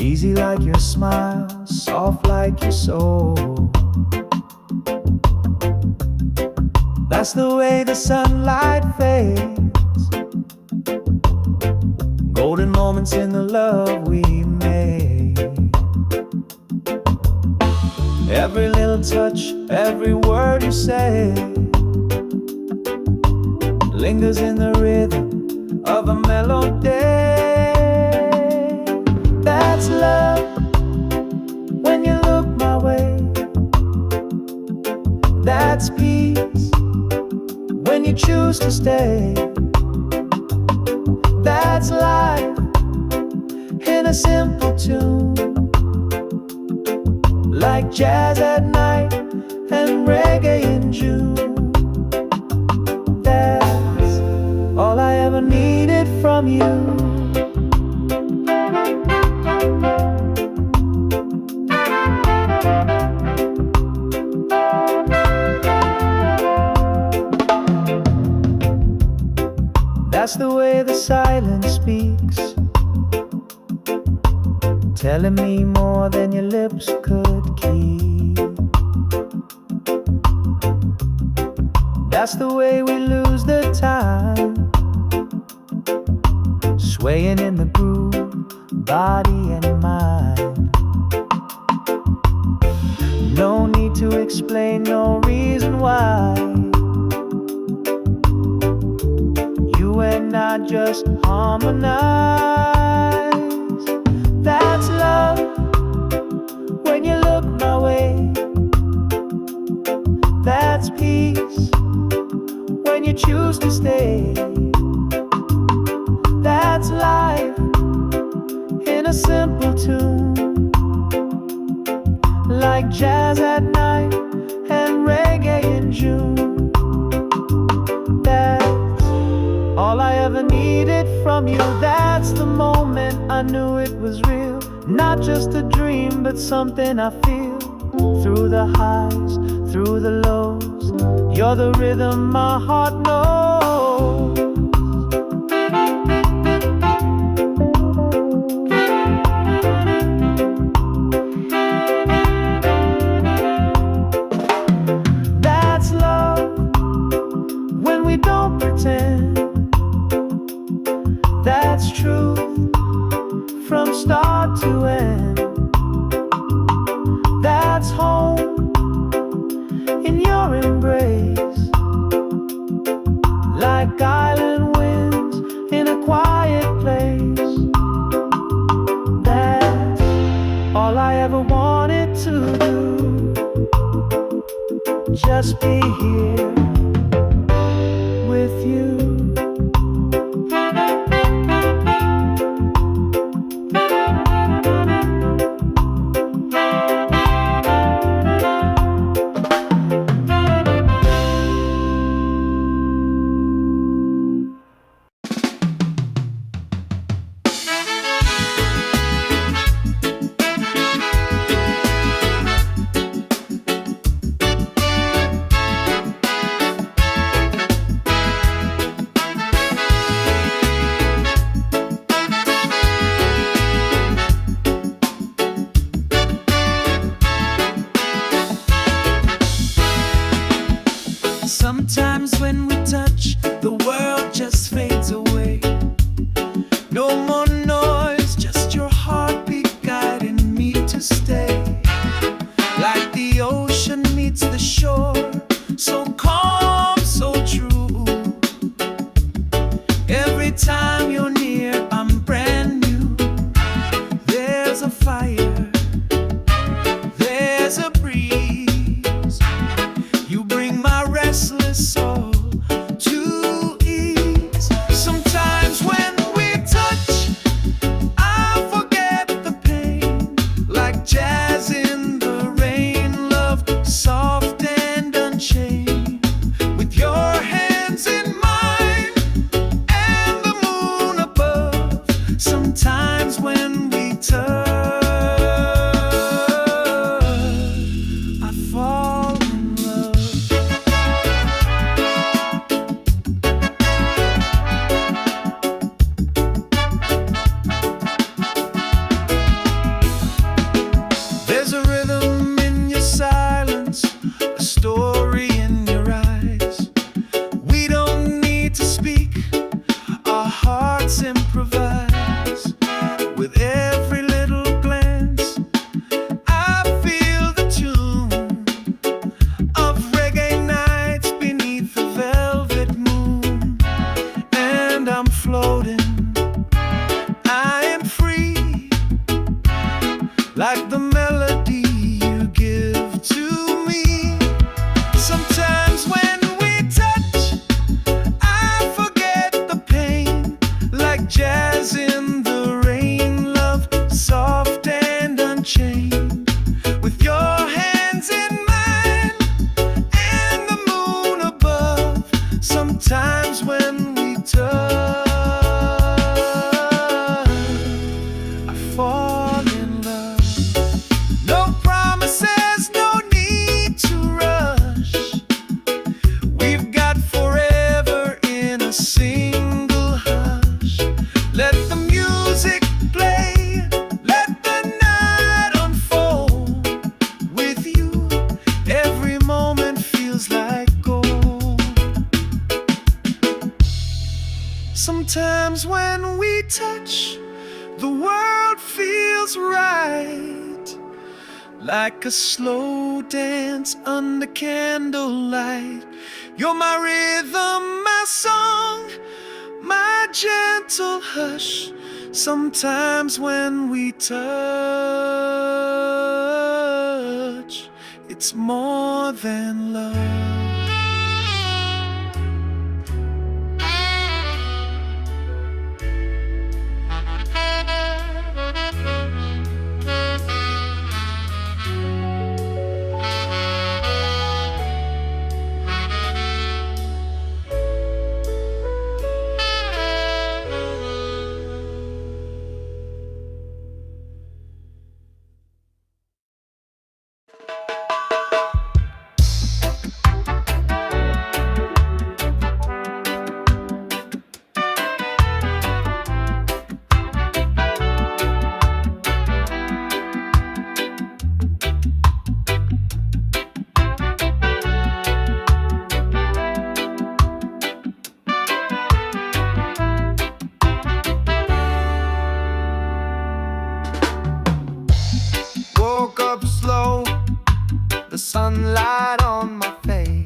easy like your smile, soft like your soul. That's the way the sunlight fades, golden moments in the love we made. Every little touch, every word you say lingers in the rhythm of a melody. That's love when you look my way. That's peace when you choose to stay. That's life in a simple tune, like jazz at night and reggae in June. That's all I ever needed from you. That's the way the silence speaks, telling me more than your lips could keep. That's the way we lose the time, swaying in the groove, body and mind. No need to explain, no reason why. You and I just harmonize. That's love when you look my way. That's peace when you choose to stay. That's life in a simple tune, like jazz at night and reggae in June. That's all I ever needed from you. That's the moment I knew it was real, not just a dream, but something I feel. Through the highs, through the lows, you're the rhythm my heart knows. That's love when we don't pretend. That's truth from start to end. That's home in your embrace, like island winds in a quiet place. That's all I ever wanted to do, just be here with you. Sometimes when we touch, the world just fades away. No more noise, just your heartbeat guiding me to stay. Like the ocean meets the shore, so calm, so true. Every time you're near, I'm brand new. There's a fire, there's a breeze. You bring my restless soul to ease. Sometimes when we touch, I forget the pain. Like jazz in the rain, love soft and unchained. With your hands in mine and the moon above. Sometimes when we touch, I fall in love. play, let the night unfold. With you, every moment feels like gold. Sometimes when we touch, the world feels right, like a slow dance under candlelight. You're my rhythm, my song, my gentle hush. Sometimes when we touch, it's more than love. Woke up slow, the sunlight on my face.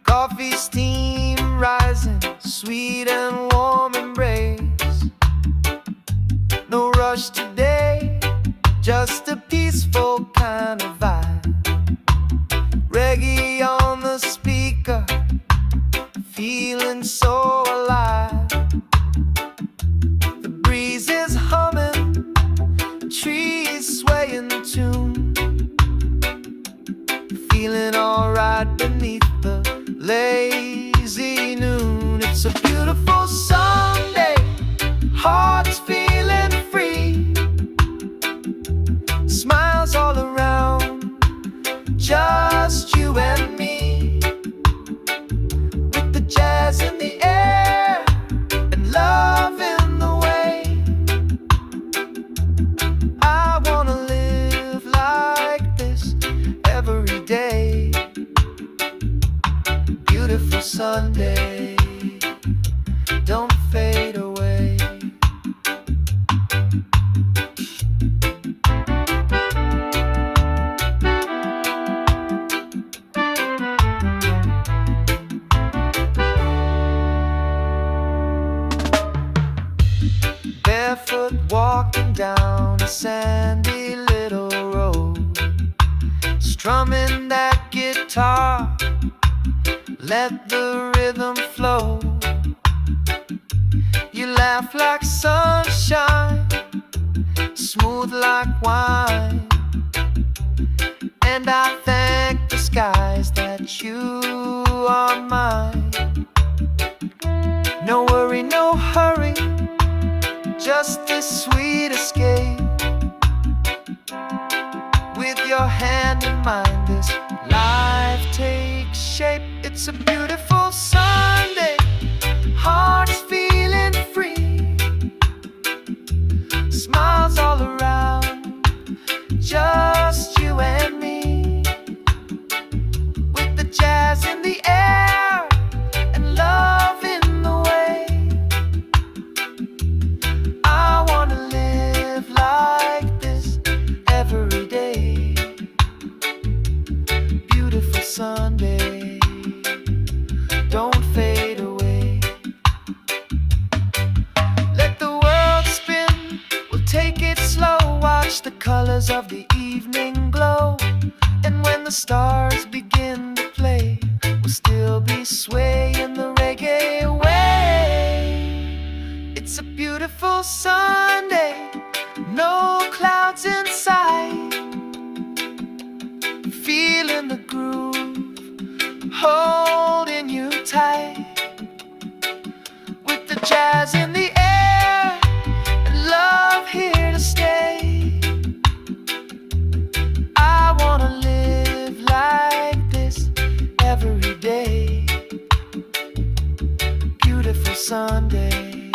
Coffee steam rising, sweet and warm embrace. No rush today, just a peaceful kind of vibe. Reggae on the speaker, feeling so alive. The breeze is humming, trees sway in tune, feeling alright beneath the lazy noon. It's a beautiful Sunday, hearts feeling free, smiles all around, just you and me, with the jazz in the air and love in the way. I wanna live like this every day. Beautiful Sunday, don't fade away. Barefoot walking down a sandy little road, strumming that guitar, let the rhythm flow. You laugh like sunshine, smooth like wine, and I thank the skies that you are mine. No worry, no hurry, just this sweet escape. With your hand in mine, this life takes shape. It's a beautiful Sunday, hearts feeling free, smiles all around, just you and me, with the jazz in the air and love in the way. I wanna live like this every day. Beautiful Sunday, don't fade away. Let the world spin, we'll take it slow. Watch the colors of the evening glow, and when the stars begin to play, we'll still be swaying the reggae way. It's a beautiful Sunday, no clouds in sight, feeling the groove, holding you tight, with the jazz in the air and love here to stay. I wanna live like this every day. Beautiful Sunday,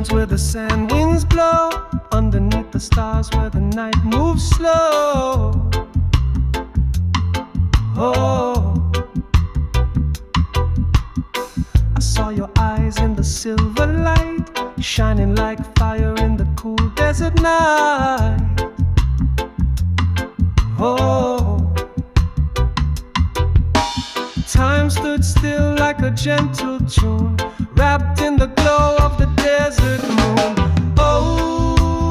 sands where the sand winds blow, underneath the stars where the night moves slow. Oh, I saw your eyes in the silver light, shining like fire in the cool desert night. Oh, time stood still like a gentle tune, wrapped in the glow of the desert moon. Oh,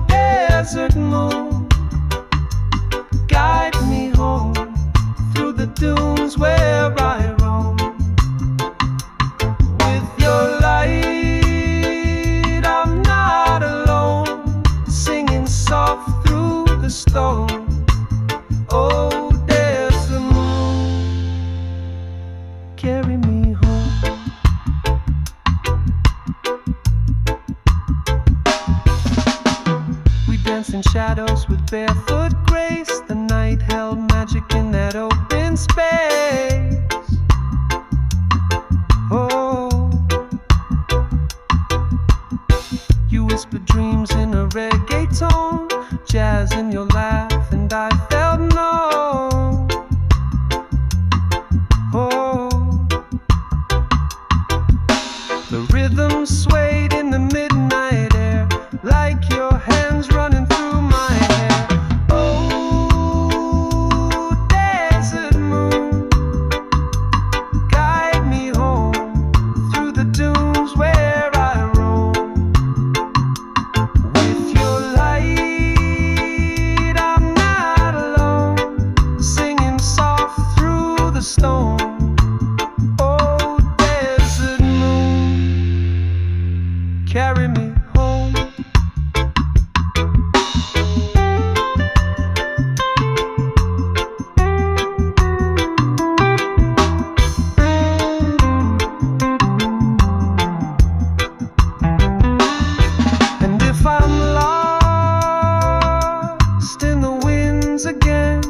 desert moon, guide me home through the dunes where I roam. With your light, I'm not alone, singing soft through the stone. Oh, desert moon, carry me home. We danced in shadows with barefoot grace. The night held magic in that open space. Oh, you whispered dreams in a reggae tone, jazz in your laugh, and I felt known. Oh, the rhythm swayed in the midnight air, like your hands running through my hair. Oh, desert moon, guide me home through the dunes where I roam. With your light, I'm not alone, singing soft through the stone. Oh, desert moon, carry me home. And if I'm lost in the winds again,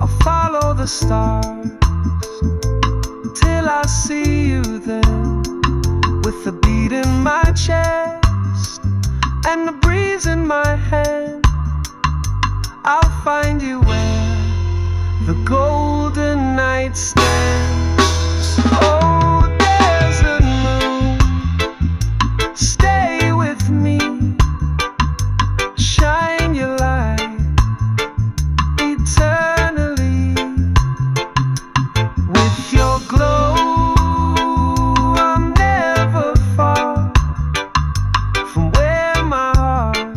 I'll follow the stars till I see you then. With the beat in my chest and the breeze in my hand, I'll find you where the golden night stands. Oh, desert moon, stay with me, shine your light eternally. With your glow, I'm never far from where my heart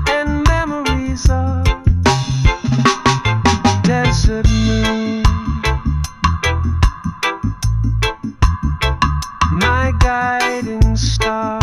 and memories are. Desert moon, my guiding star.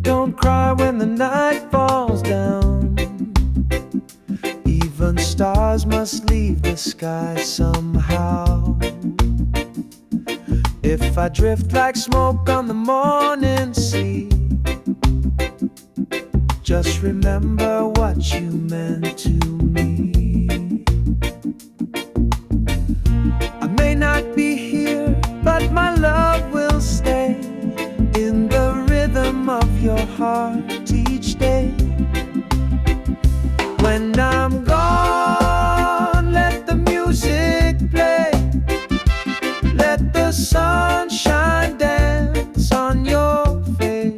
Don't cry when the night falls down. Even stars must leave the sky somehow. If I drift like smoke on the morning sea, just remember what you meant to me. I may not be here, but my love will stay in the rhythm of your heart each day. When I'm gone, let the music play, let the sunshine dance on your face.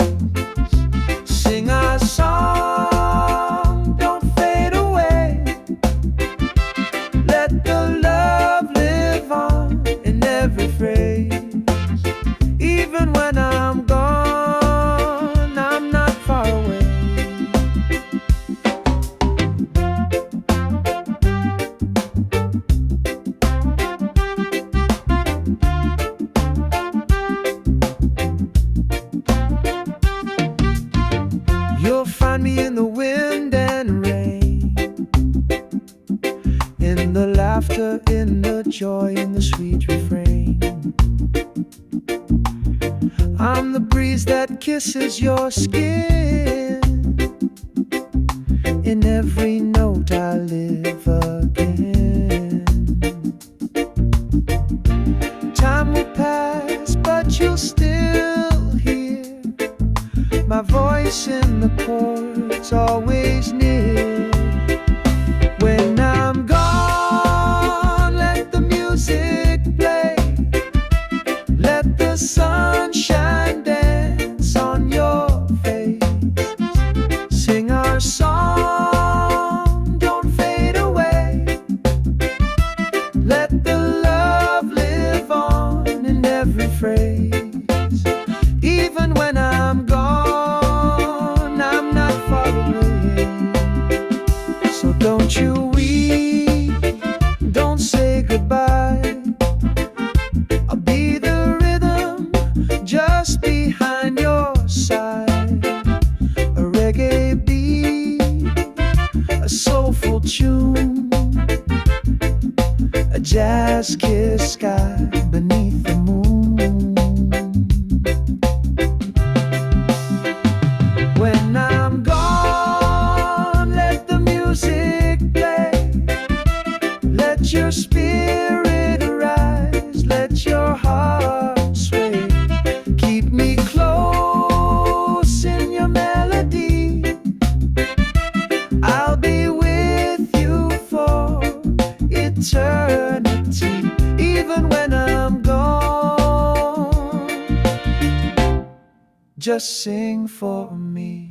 Sing our song, don't fade away, You'll find me in the wind and rain, in the laughter, in the joy, in the sweet refrain. I'm the breeze that kisses your skin. In every note I live again. Time will pass, but you'll still hear my voice in the chords, always near. When I'm gone, let the music play. Let the sunshine dance on your face. Sing our song, don't fade away. Let the love live on in every phrase. Even when I'm gone, I'm not far away. So don't you weep, don't say goodbye. I'll be the rhythm just behind your side. A reggae beat, a soulful tune, a jazz kiss sky beneath the moon. When I'm gone, let the music play. Let your spirit arise, let your heart sway. Keep me close in your melody. I'll be with you for eternity. Even when I'm gone, just sing for me.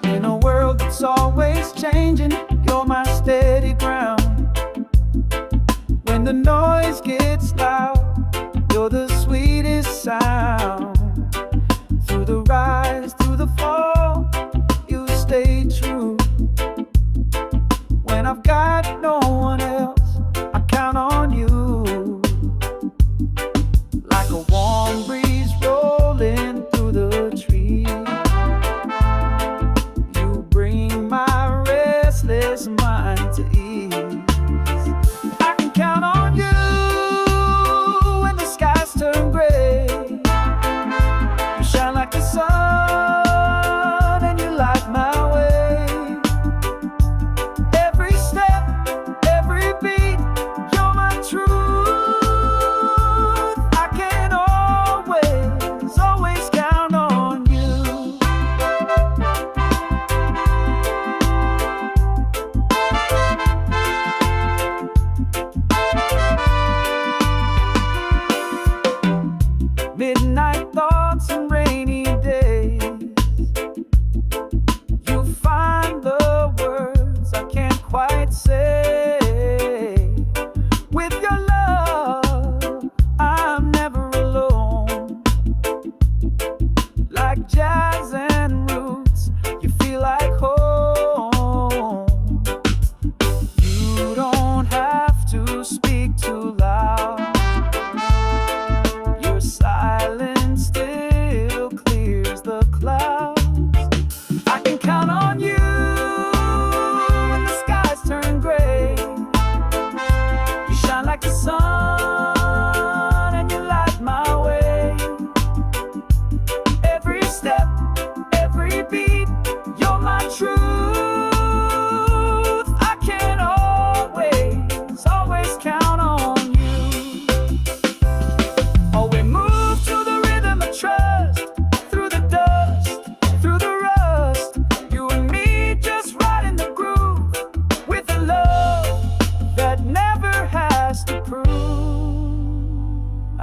In a world that's always changing, you're my steady ground. When the noise gets loud, you're the sweetest sound. Through the rise, through the fall, you stay true. When I've got no one else, I count on you. Like a warm breeze rolling through the trees, you bring my restless mind to ease. I can count on you when the skies turn gray. You shine like the sun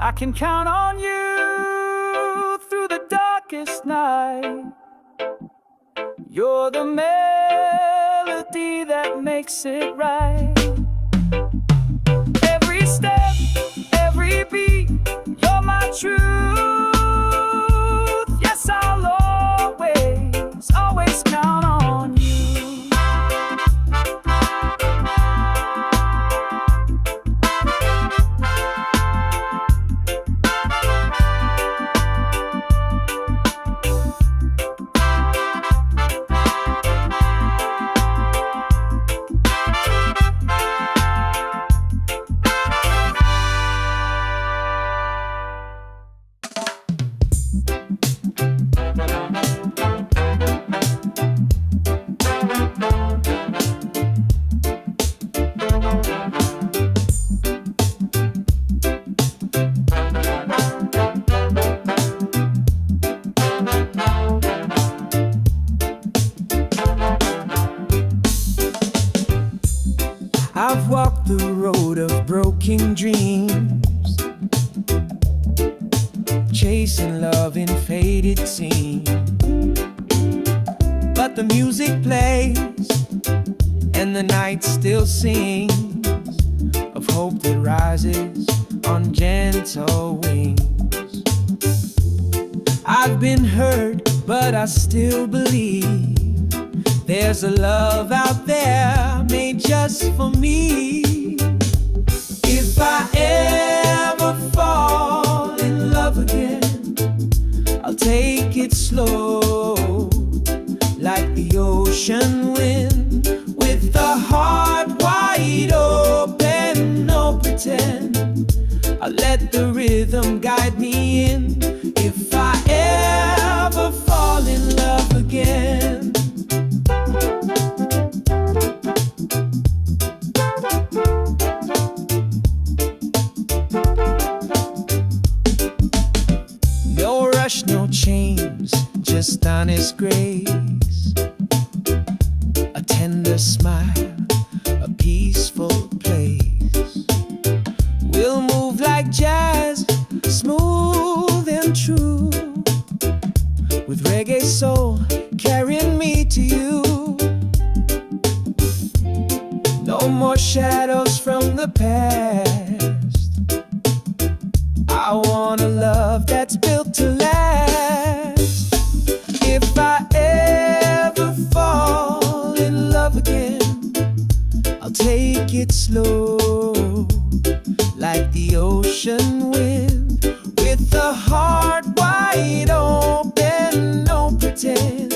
I can count on you through the darkest night. You're the melody that makes it right. Every step, every beat, you're my truth. Yes, I'll always, always count on you. I've walked the road of broken dreams, chasing love in faded scenes. But the music plays and the night still sings of hope that rises on gentle wings. I've been hurt, but I still believe there's a love out there made just for me. If I ever fall in love again, I'll take it slow, like the ocean wind, with a heart wide open, no pretend. I'll let the rhythm guide me in. If I ever fall in love again, no rush, no chains, just honest grace, a tender smile, a peaceful place. We'll move like jazz, smooth and true, with reggae soul carrying me to you. No more shadows from the past. I want a love that's built to last. If I ever fall in love again, I'll take it slow, like the ocean wind, with a heart wide open, no pretend.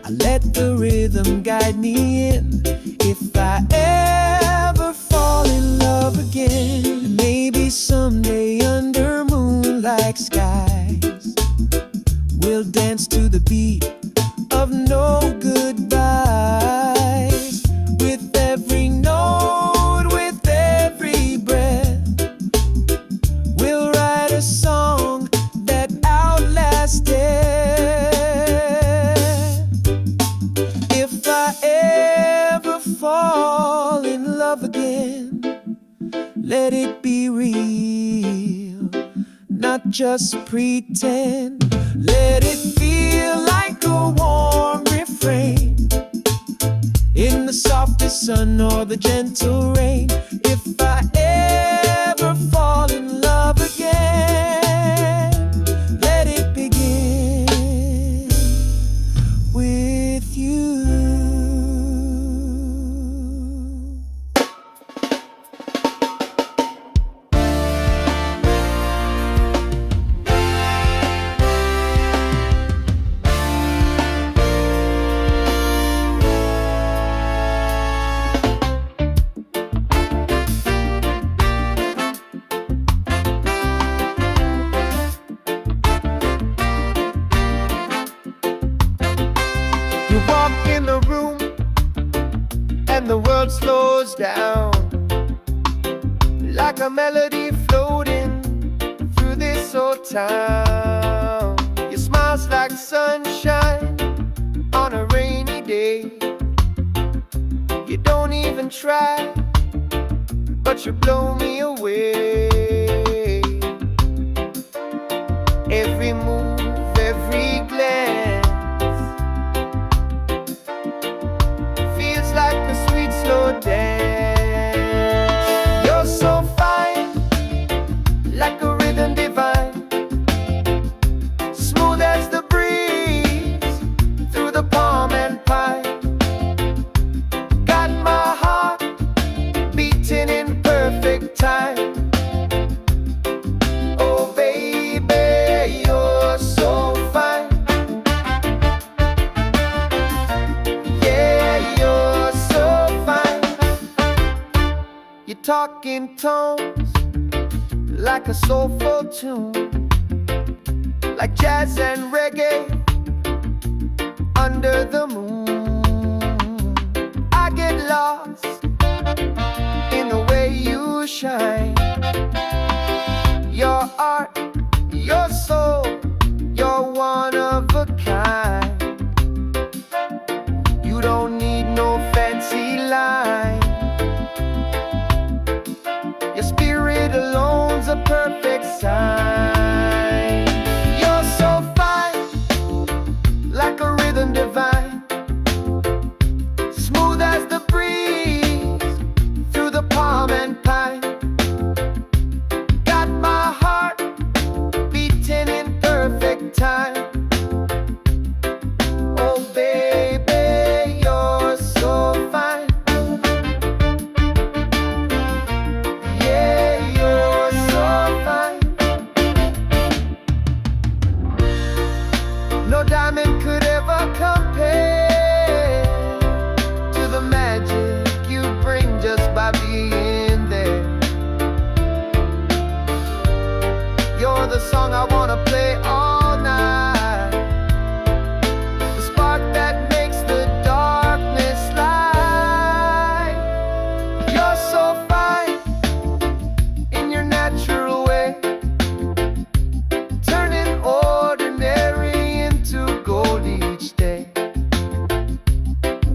I let the rhythm guide me in. If I ever fall in love again, maybe someday under moonlight skies, we'll dance to the beat of no goodbyes. With every note, with every breath, we'll write a song that outlasts death. If I ever fall in love again, let it be real, not just pretend. Let it feel like a warm refrain in the softest sun or the gentle rain. If I ever fall in love again, let it begin with you. You walk in the room and the world slows down, like a melody floating through this old town. Your smile's like sunshine on a rainy day. You don't even try, but you blow me away. soothing tones, like a soulful tune, like jazz and reggae under the moon. I get lost in the way you shine. Your art, your soul, you're one of a kind. You don't need no fancy line. Your spirit alone's a perfect sign. You're so fine, like a rhythm divine, smooth as the breeze through the palm and pine. Got my heart beating in perfect time. Oh baby, you're so fine. Yeah, you're so fine. No diamond could ever compare to the magic you bring just by being there. You're the song I wanna play all night, the spark that makes the darkness light. You're so fine in your natural way, turning ordinary into gold each day.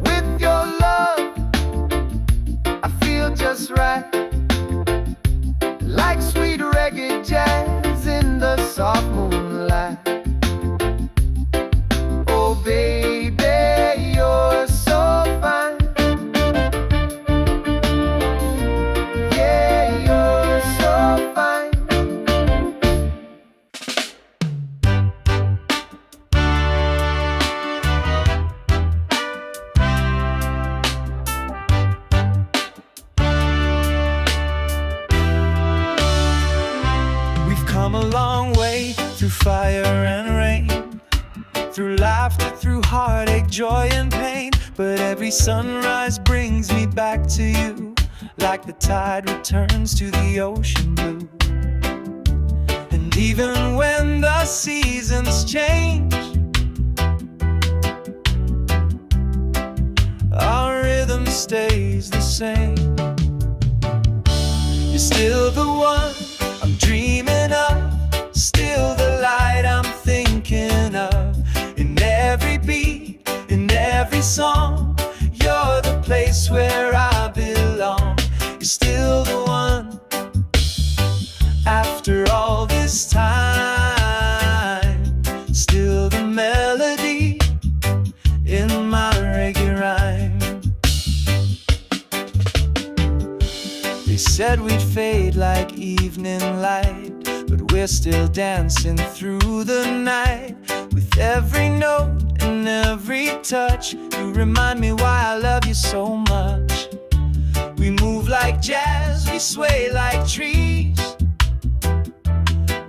With your love, I feel just right, like sweet reggae jazz in the soft moonlight. Oh baby, you're so fine. Yeah, you're so fine. We've come a long way through fire and rain, through laughter, through heartache, joy and pain. But every sunrise brings me back to you, like the tide returns to the ocean blue. And even when the seasons change, our rhythm stays the same. You're still the one I'm dreaming of, still the light I'm thinking of. In every beat, in every song, you're the place where I belong. You're still the one. After all this time, still the melody in my reggae rhyme. They said we'd fade like evening light, but we're still dancing through the night. With every note and every touch, you remind me why I love you so much. We move like jazz, we sway like trees.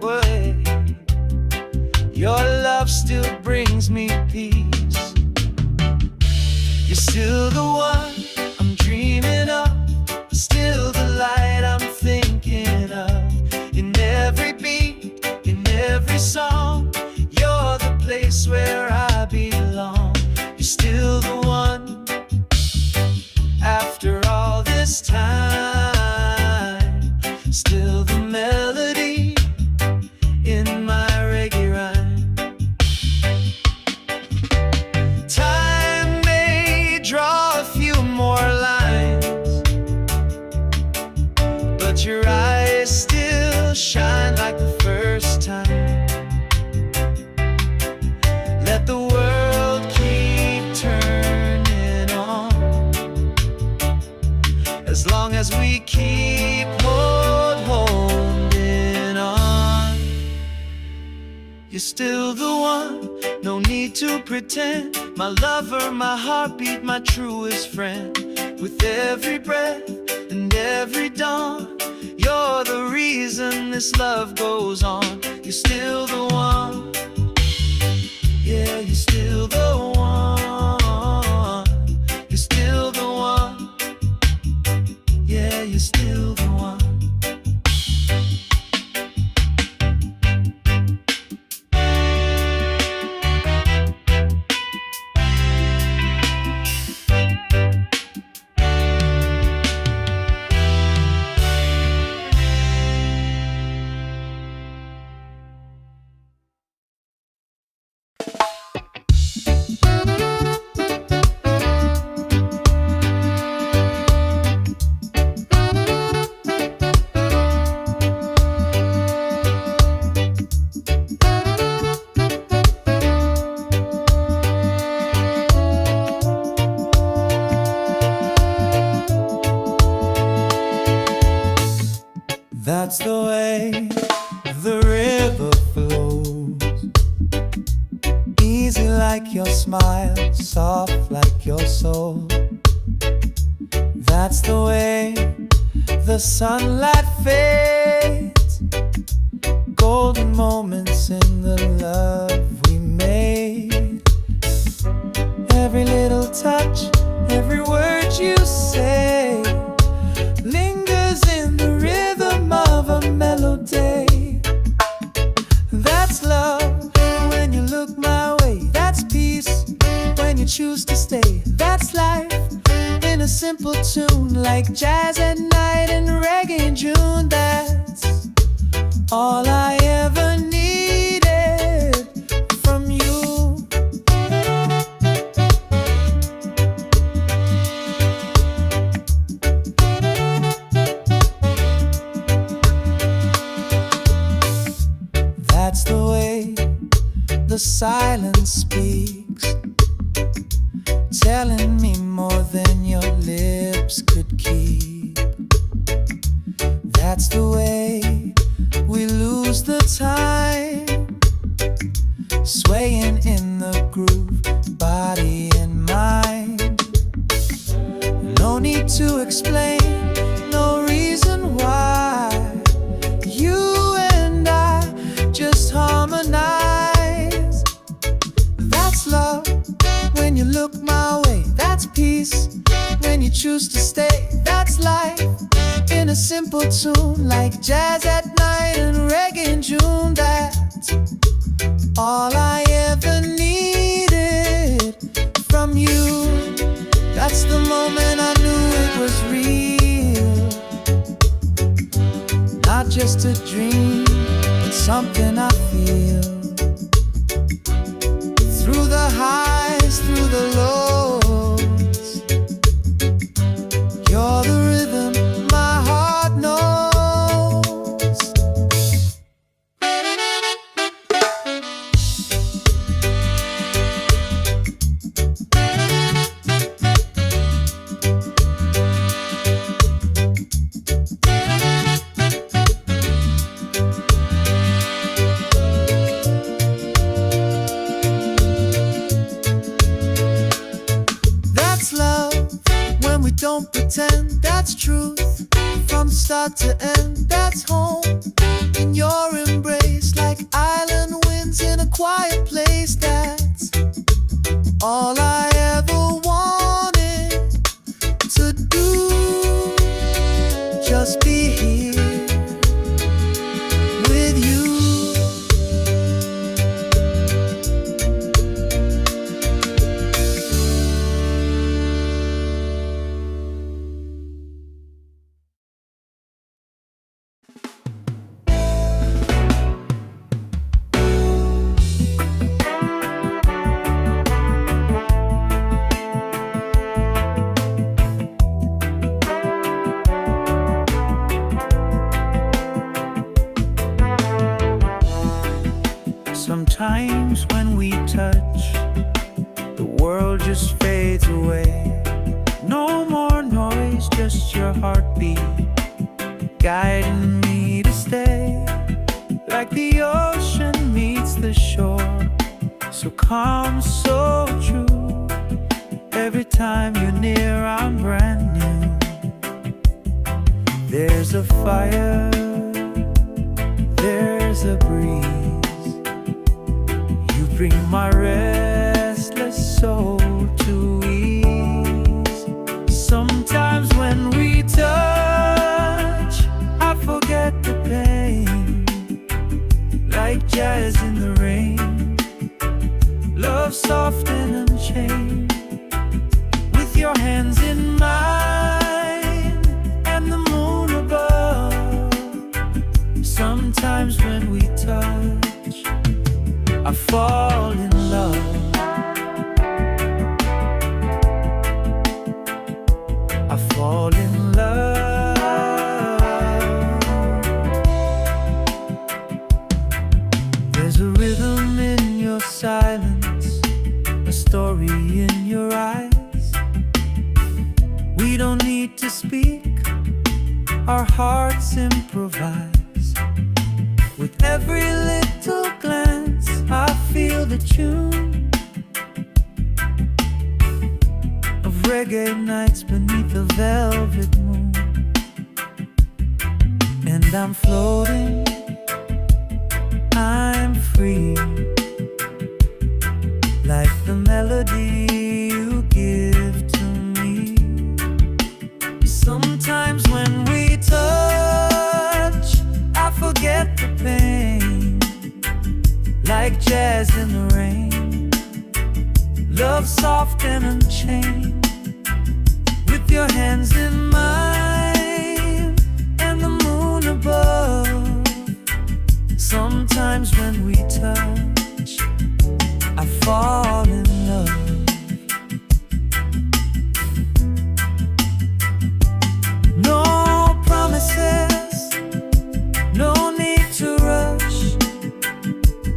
Wait, your love still brings me peace. You're still the one I'm dreaming of, still the light I'm thinking of. In every beat, in every song, you're the place where I belong. You're still the one. After all this time, still the melody in my reggae rhyme. Time may draw a few more lines, but your eyes still shine like the first time. Let the world keep turning on, as long as we keep holding on. You're still the one, no need to pretend. My lover, my heartbeat, my truest friend. With every breath and every dawn, you're the reason this love goes on. You're still the one. Yeah, you're still the one. You're still the one. Yeah, you're still the one. the way the river flows, easy like your smile, soft like your soul. That's the way the sunlight fades, golden moments in the love we made. Every little touch, every word you say lingers in the rhythm of a melody. That's love when you look my way. That's peace when you choose to stay. That's life in a simple tune, like jazz at night and reggae in June. That's all I ever needed from you. That's the way the silence speaks, telling me more than your lips could keep. That's the way we lose the time, swaying in the groove, body and mind. No need to explain, no reason why. You and I just harmonize. That's love when you look my way. That's peace when you choose to stay. That's life in a simple tune, like jazz at night and reggae in June. That's all I ever needed from you. That's the moment I knew it was real, not just a dream, but something I feel. Through the highs, through the lows, you're the rhythm my heart knows. That's love when we don't pretend. That's truth from start to end. That's home in your embrace, like island winds in a quiet place. That's all I ever wanted to do, just be here with you. Sometimes when we touch, the world just fades away. No more noise, just your heartbeat guiding me to stay. Like the ocean meets the shore, so calm, so true. Every time you're near, I'm brand new. There's a fire, there's a breeze. You bring my restless soul to ease. Sometimes when we touch, I forget the pain, like jazz in the rain. Love soft and unchained, with your hands in mine and the moon above. Sometimes when we touch, I fall in love. I fall in love. There's a rhythm in your silence, a story in your eyes. We don't need to speak, our hearts improvise. every little glance, I feel the tune of reggae nights beneath the velvet moon. And I'm floating, I'm free, like the melody you give to me. Sometimes when we touch, I forget the pain, like jazz in the rain, love soft and unchained, with your hands in mine and the moon above. Sometimes when we touch, I fall in love. No promises, no need to rush.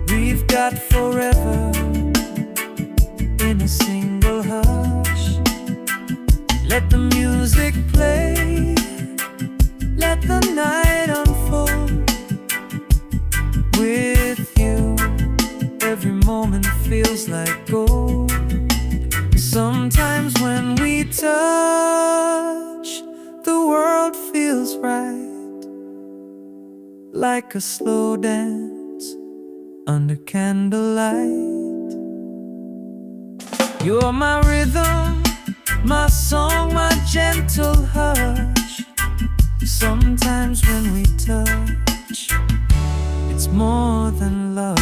We've got forever in a single hush. Let the music play, let the night unfold. With you, every moment feels like gold. Sometimes when we touch, the world feels right, like a slow dance under candlelight. You're my rhythm, my song, my gentle hush. Sometimes when we touch, it's more than love.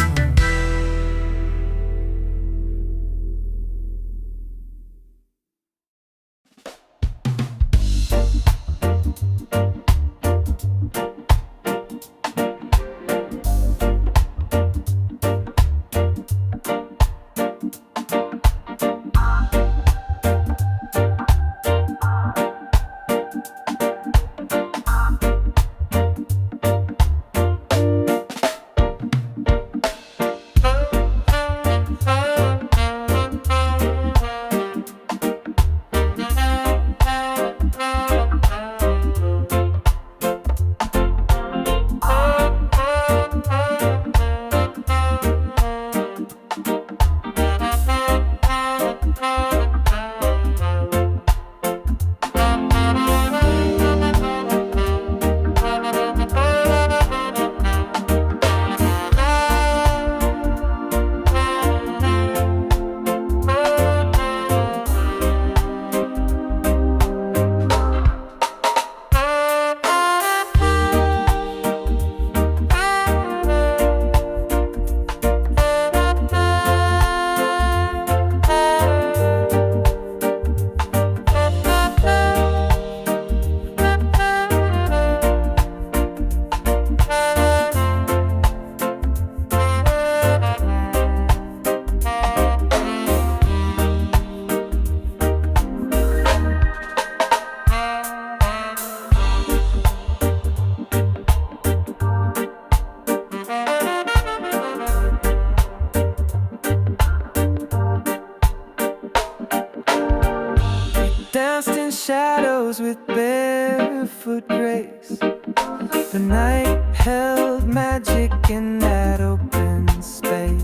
Danced in shadows with barefoot grace. The night held magic in that open space.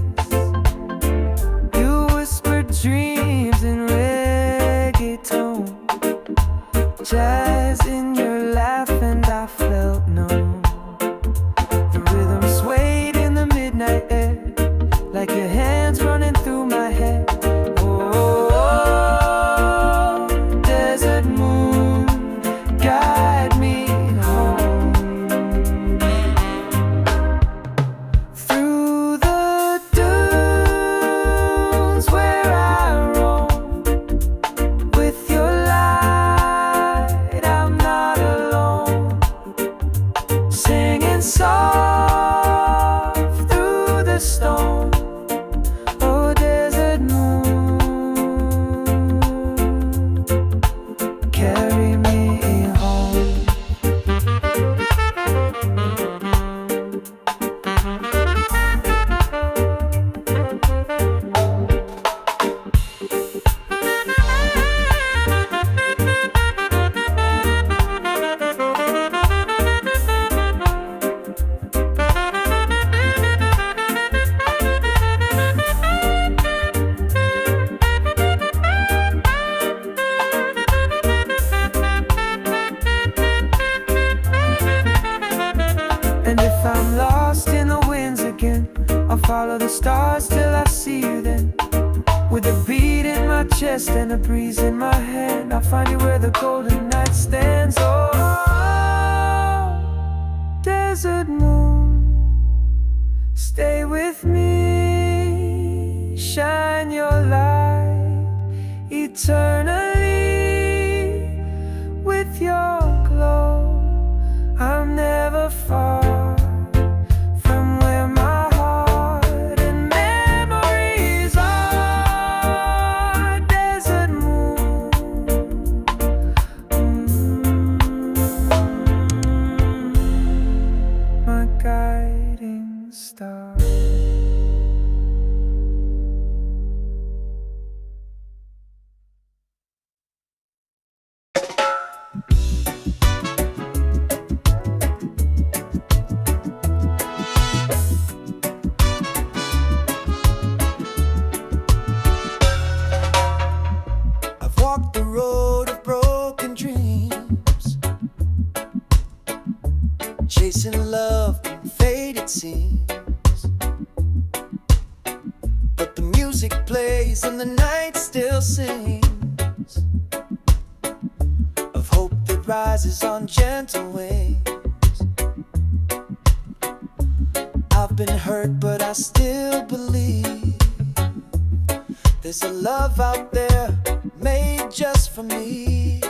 You whispered dreams in reggae tone, jazz in your laugh, and I felt known. The rhythm swayed in the midnight air, like your hands running through my hair. I'm lost in the winds again. I'll follow the stars till I see you then. With a beat in my chest and a breeze in my hand, I'll find you where the golden night stands. Oh, desert moon, stay with me. Shine your light eternally. With your glow, I'm never far from where my heart and memories are. Desert moon, my guiding star. Walk the road of broken dreams, chasing love in faded scenes. But the music plays and the night still sings of hope that rises on gentle wings. I've been hurt, but I still believe there's a love out there made just for me.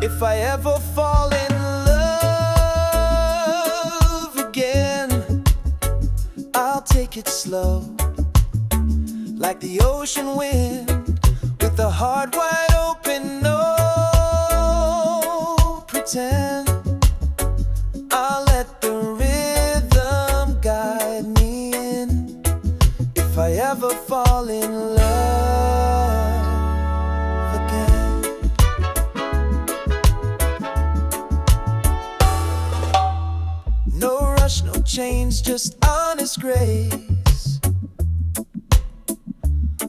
If I ever fall in love again, I'll take it slow, like the ocean wind, with a heart wide open. No pretend. I'll let the rhythm guide me in. If I ever fall in love again. No rush, no change, just honest grace.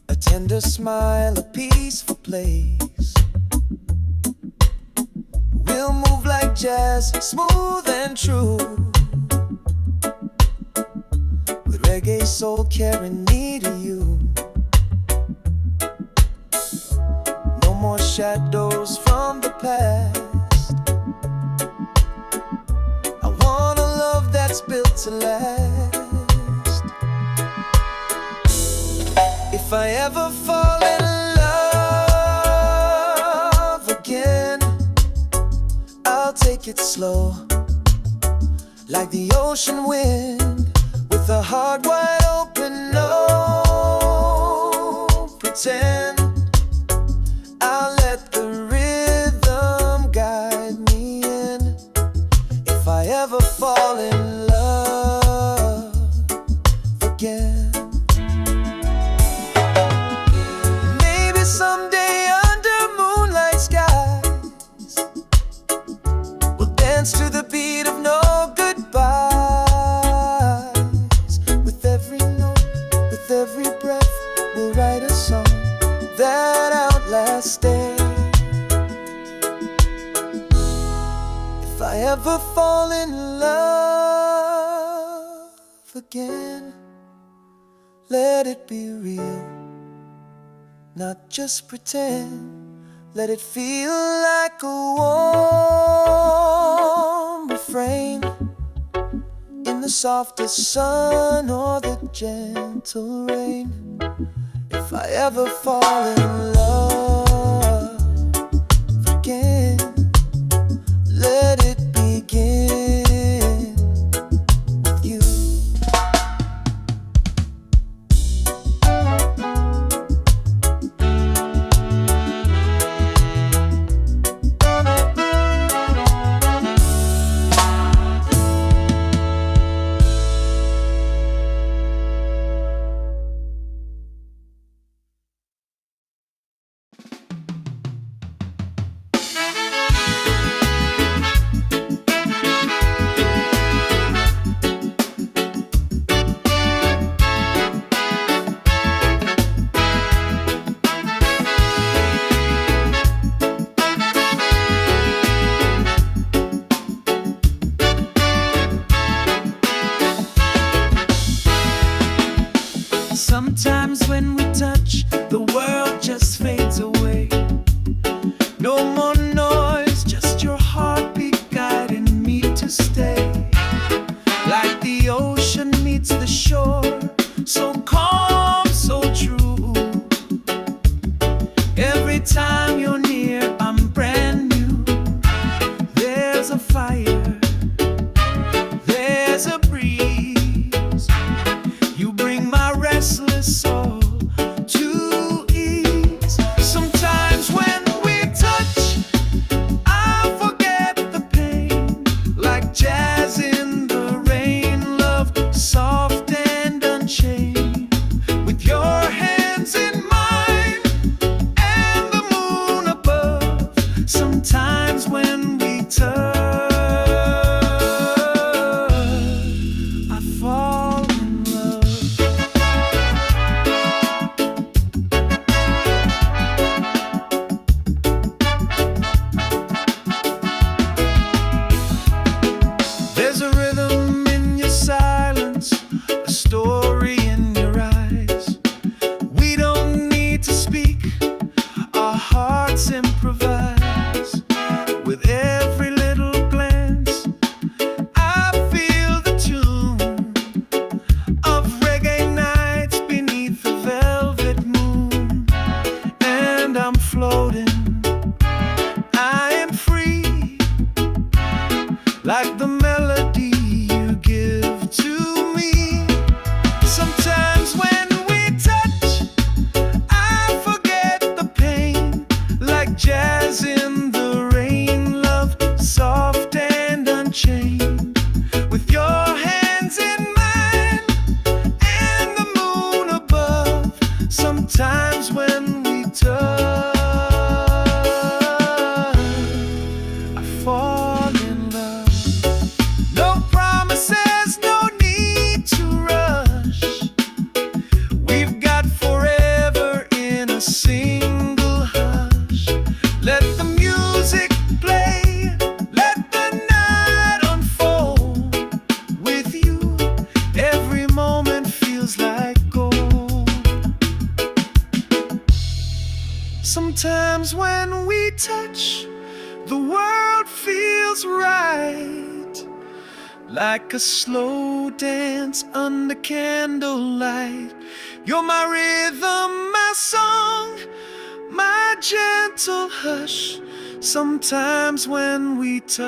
A tender smile, a peaceful place. We'll move like jazz, smooth and true, with reggae soul carrying me to you. No more shadows from the past. I want a love that's built to last. If I ever fall in love again, I'll take it slow, like the ocean wind, with a heart wide open. No pretend. I'll let the rhythm guide me in. If I ever fall in love again. Maybe someday under moonlight skies, we'll dance to the beat of no goodbyes. With every note, with every breath, we'll write a song that outlasts day. If I ever fall in love again, let it be real, not just pretend. Let it feel like a warm refrain in the softest sun or the gentle rain. If I ever fall in love again, let it like the melody you give to me. Sometimes when we touch, I forget the pain, like jazz in the rain, love soft and unchained. With your hands in mine and the moon above, sometimes when we touch, I fall in love. No promises, no need to rush. We've got forever in a single hush. Let the music play, let the night unfold. With you, every moment feels like gold. Sometimes when we touch, the world feels right, like a slow dance under candlelight. You're my rhythm, my song, my gentle hush. Sometimes when we touch,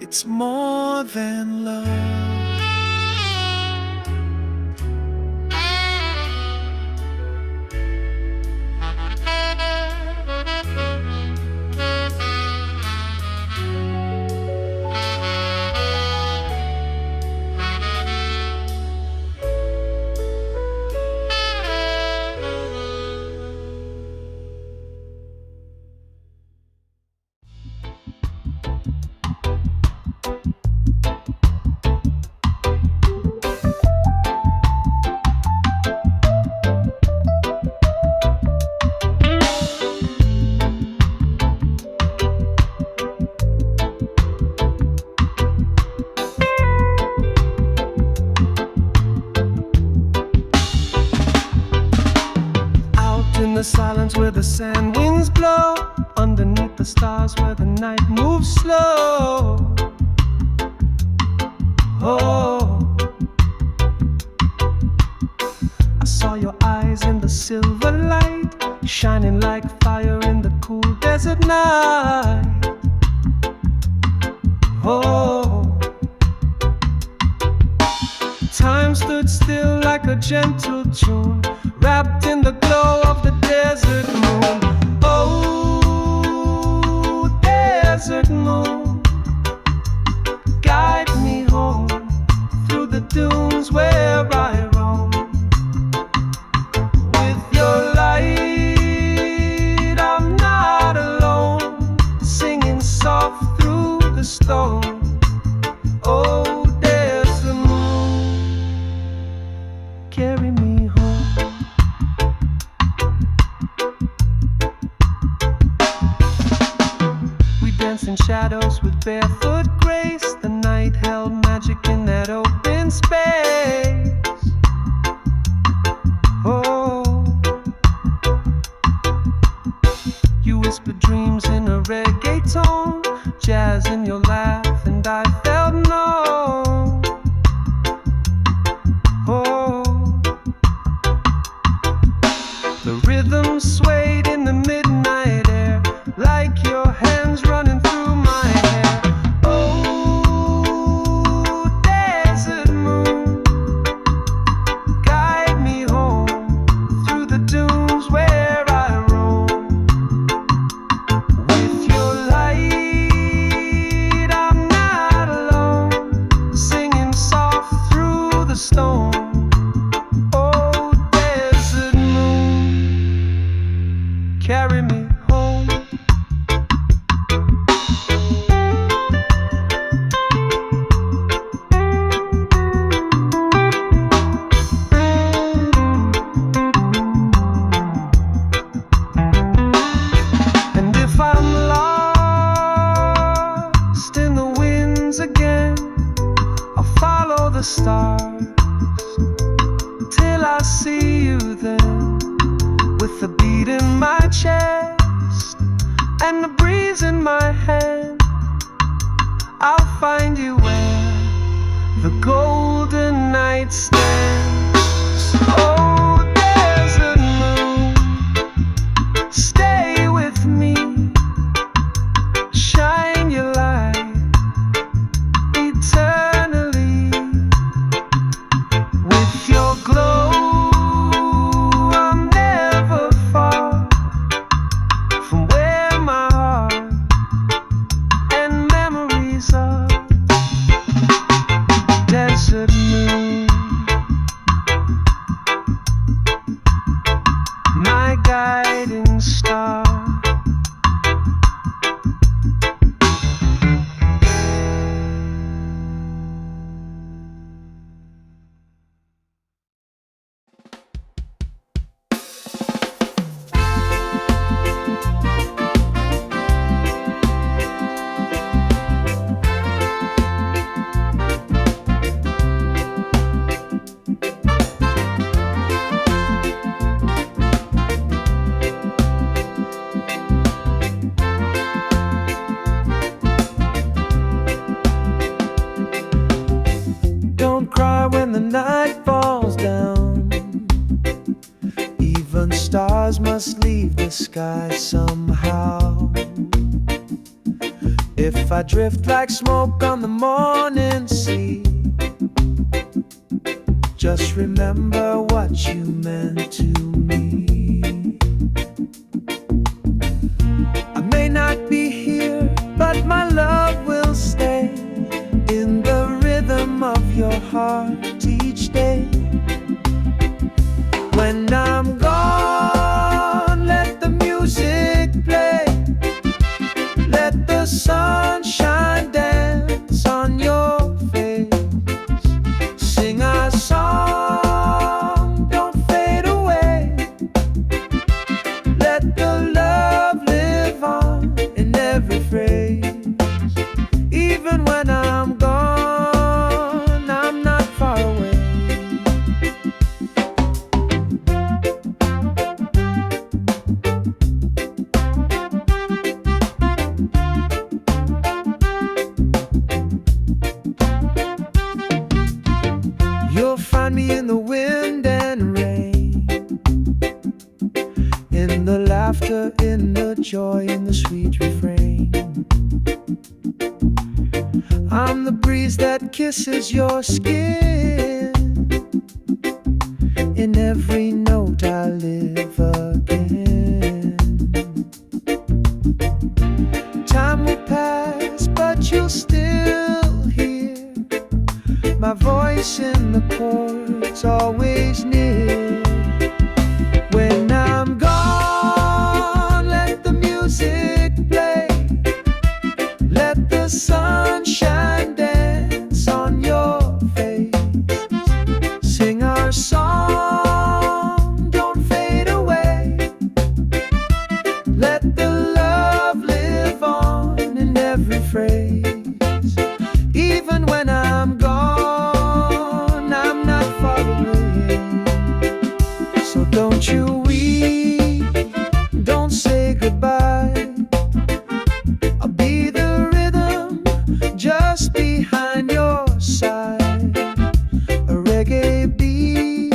it's more than love. In the silence where the sand winds blow, underneath the stars where the night moves slow. Oh, I saw your eyes in the silver light, shining like fire in the cool desert night. Oh, time stood still like a gentle tune, wrapped in the glow of the desert moon. Oh, desert moon, guide me home through the dunes where I roam. With your light, I'm not alone, singing soft through the storm. Oh, desert moon, carry me home. In shadows with barefoot grace, the night held magic in that open space. Oh, you whispered dreams in a reggae tone, jazz in your laugh, and I felt no. Oh, the rhythm swayed in the midnight air, like your hands running through my hair. Oh, desert moon, guide me home through the dunes where I roam. With your light, I'm not alone, singing soft through the storm. Oh, desert moon, carry me home. And if I'm lost in the winds again, I'll follow the stars till I see you then, with the beat in my chest and the breeze in my hand. I'll find you where the golden night stands. Oh, desert moon, stay with me cry when the night falls down. Even stars must leave the sky somehow. If I drift like smoke on the morning sea, just remember what you meant to me. I may not be here, but my love will stay in the rhythm of your heart each day. When I'm gone, let the music play. Let the sunshine dance on your face. Sing our song, don't fade away. Let the love live on in every phrase. Even when I'm gone, I'm not far away. You'll find me in the wind and rain, in the laughter, in the joy, in the sweet refrain. I'm the breeze that kisses your skin. In every note I live again. Time will pass, but you'll still hear my voice in the chords, always near. When I'm gone, let the music play. Let the sunshine dance on your face. Sing our song, don't fade away. Let the love live on in every phrase. Even when I'm gone, I'm not far away. So don't you weep, don't say goodbye. I'll be the rhythm just behind your side. A reggae beat,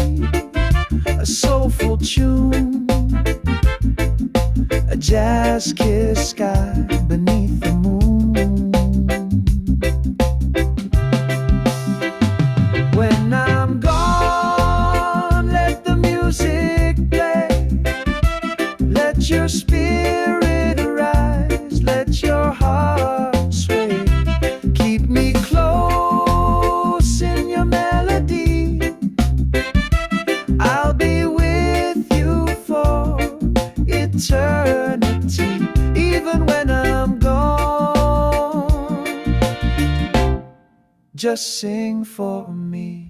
a soulful tune, a jazz-kissed sky beneath the moon. When I'm gone, let the music play. Let your spirit arise, let your heart sway. Keep me close in your melody. I'll be with you for eternity. Even when I'm gone, just sing for me.